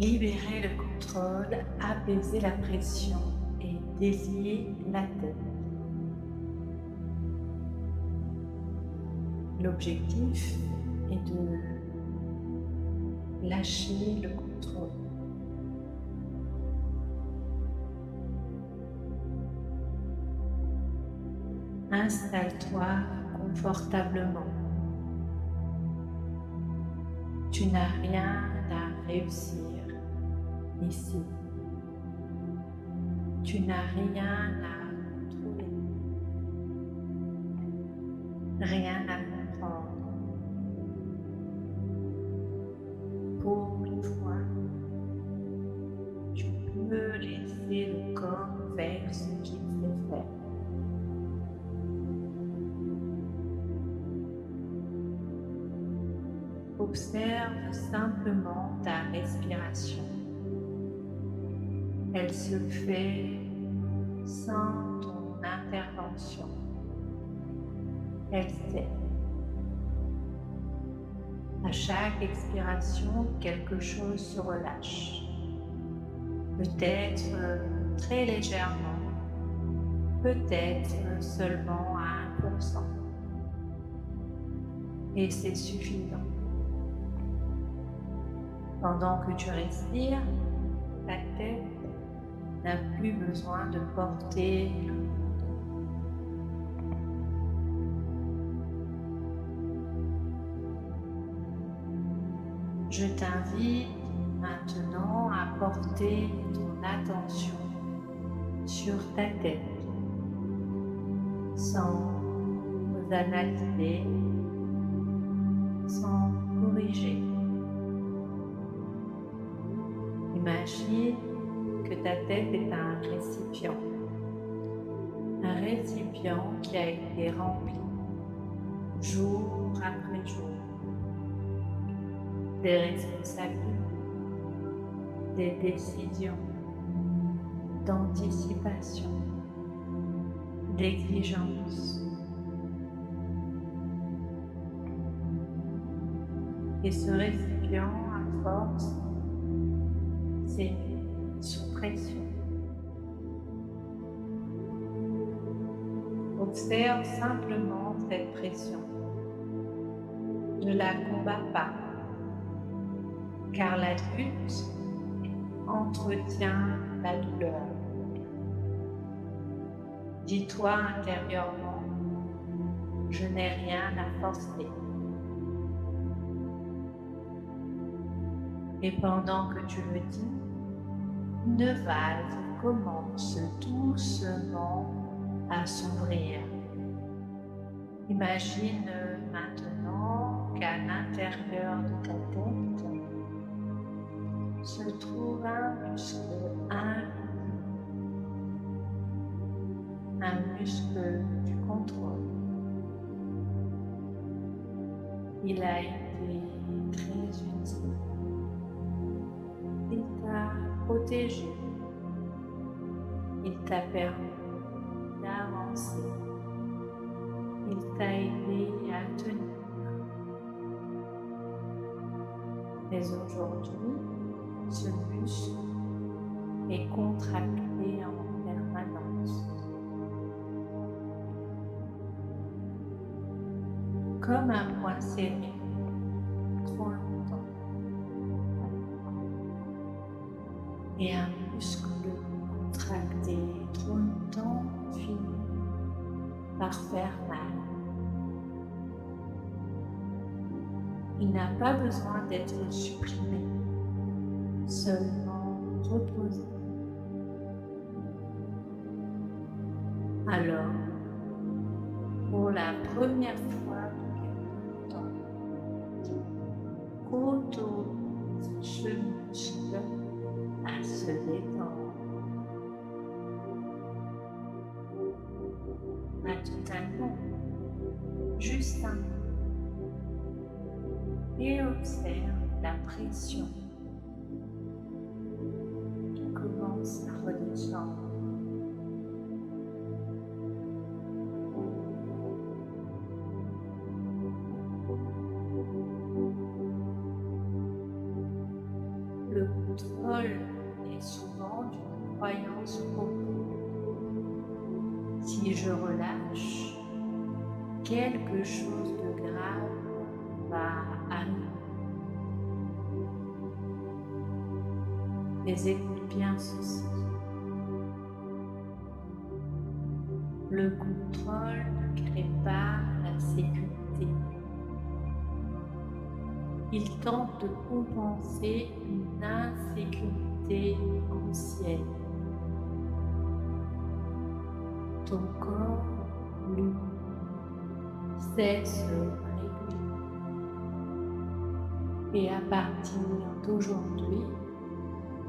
Libérer le contrôle, apaiser la pression et délier la tête. L'objectif est de lâcher le contrôle. Installe-toi confortablement. Tu n'as rien à réussir ici. Tu n'as rien à contrôler, rien à comprendre. Pour une fois, tu peux laisser le corps faire ce qu'il sait faire. Observe simplement ta respiration. Elle se fait sans ton intervention. Elle sait. À chaque expiration, quelque chose se relâche. Peut-être très légèrement, peut-être seulement à 1%. Et c'est suffisant. Pendant que tu respires, ta tête n'a plus besoin de porter le monde. Je t'invite maintenant à porter ton attention sur ta tête, sans analyser, sans corriger. Imagine que ta tête est un récipient qui a été rempli jour après jour. Des responsabilités, des décisions, d'anticipation, d'exigence. Et ce récipient, à force, s'est mis sous pression. Observe simplement cette pression. Ne la combats pas, car la lutte entretient la douleur. Dis-toi intérieurement, je n'ai rien à forcer. Et pendant que tu le dis, une valve commence doucement à s'ouvrir. Imagine maintenant qu'à l'intérieur de ta tête se trouve un muscle un muscle du contrôle. Il a été très utile. Il t'a protégé. Il t'a permis d'avancer. Il t'a aidé à tenir. Mais aujourd'hui, ce muscle est contracté en permanence. Comme un poing serré, trop longtemps. Et un muscle contracté trop longtemps finit par faire mal. Il n'a pas besoin d'être supprimé, seulement reposé. Alors, pour la première fois depuis quelque temps, autorise ce muscle à se détendre. Pas totalement, juste un peu. Et observe la pression qui commence à redescendre. Le contrôle tu relâches, quelque chose de grave va arriver. Mais écoute bien ceci. Le contrôle ne crée pas la sécurité. Il tente de compenser une insécurité ancienne. Ton corps, lui, sait se réguler. Et à partir d'aujourd'hui,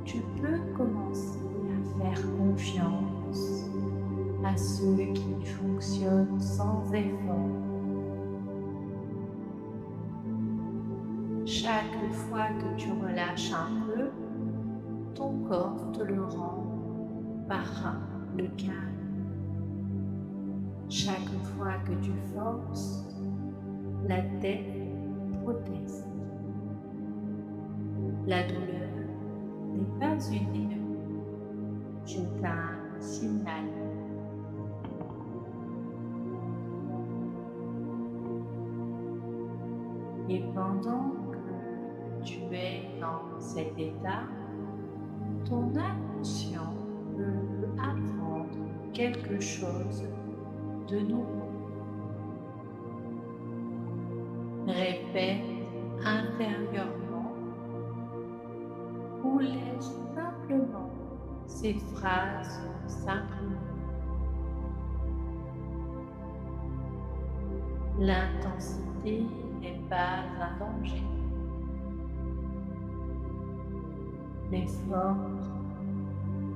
tu peux commencer à faire confiance à ceux qui fonctionnent sans effort. Chaque fois que tu relâches un peu, ton corps te le rend par le calme. Chaque fois que tu forces, la tête proteste. La douleur n'est pas une ennemie, c'est un signal. Et pendant que tu es dans cet état, ton inconscient peut apprendre quelque chose de nouveau. Répète intérieurement ou laisse simplement ces phrases s'imprimer. L'intensité n'est pas un danger. L'effort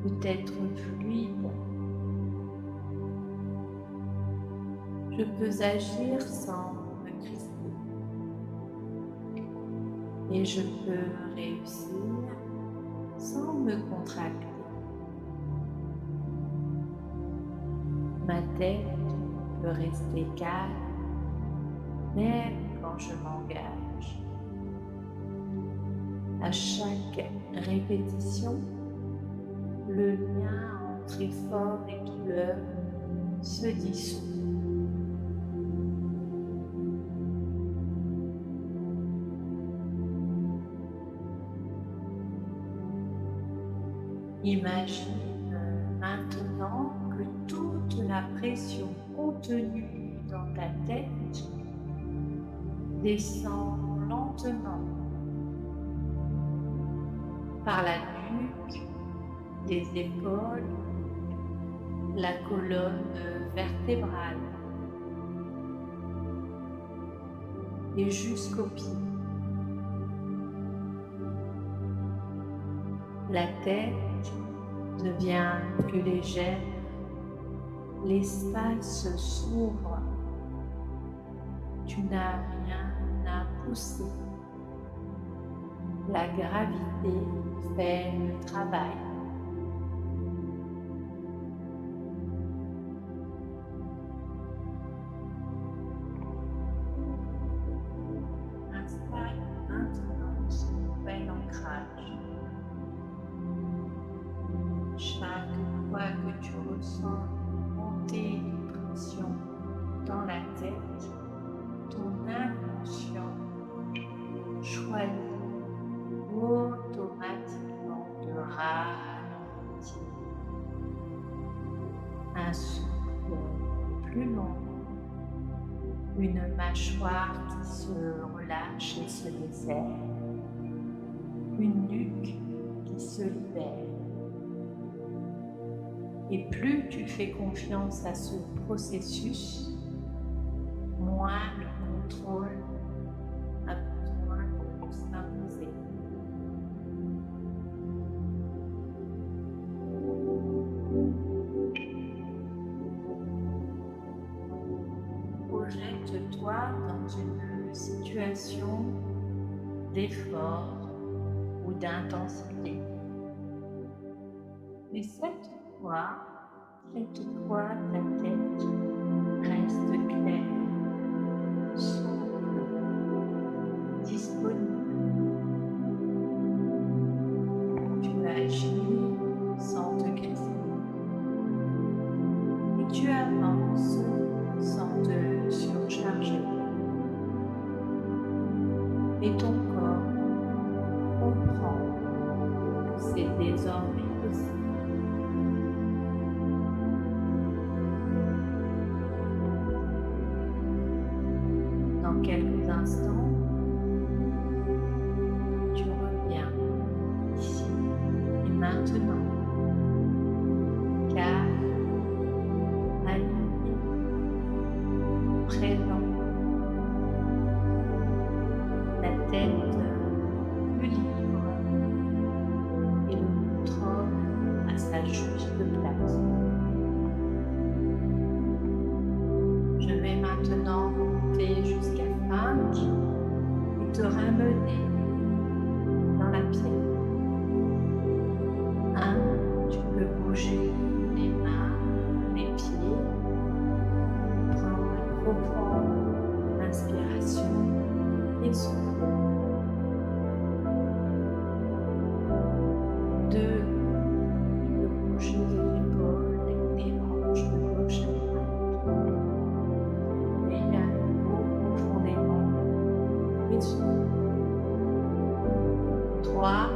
peut être fluide. Je peux agir sans me crisper. Et je peux réussir sans me contracter. Ma tête peut rester calme, même quand je m'engage. À chaque répétition, le lien entre effort et douleur se dissout. Imagine maintenant que toute la pression contenue dans ta tête descend lentement par la nuque, les épaules, la colonne vertébrale et jusqu'aux pieds. La tête devient plus légère, l'espace s'ouvre, tu n'as rien à pousser. La gravité fait le travail. Installe maintenant ce nouvel ancrage. Chaque fois que tu ressens une montée de pression dans la tête, ton inconscient choisit automatiquement de ralentir. Un souffle plus long, une mâchoire qui se relâche et se desserre, une nuque qui se libère. Et plus tu fais confiance à ce processus, moins le contrôle a besoin de s'imposer. Projette-toi dans une situation d'effort ou d'intensité. Et cette fois, ta tête reste claire, souple, disponible. Tu agis sans te crisper et tu avances et ton corps comprend que c'est désormais possible. Dans quelques instants, tu reviens ici et maintenant, calme, aligné, présent, la tête plus libre et le contrôle à sa juste place. Je vais maintenant monter jusqu'à 5 et te ramener dans la pièce. 1, tu peux bouger les mains, les pieds, prendre une profonde inspiration et souffle. 2, tu peux bouger les épaules et les hanches de gauche à droite. Et à nouveau profondément et souffle. 3,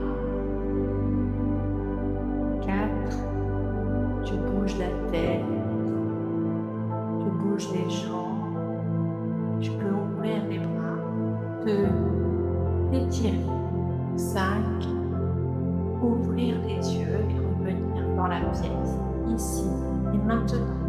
4, tu bouges la tête, tu bouges les jambes, tu peux ouvrir les bras, t'étirer. 5, ouvrir les yeux et revenir dans la pièce, ici et maintenant.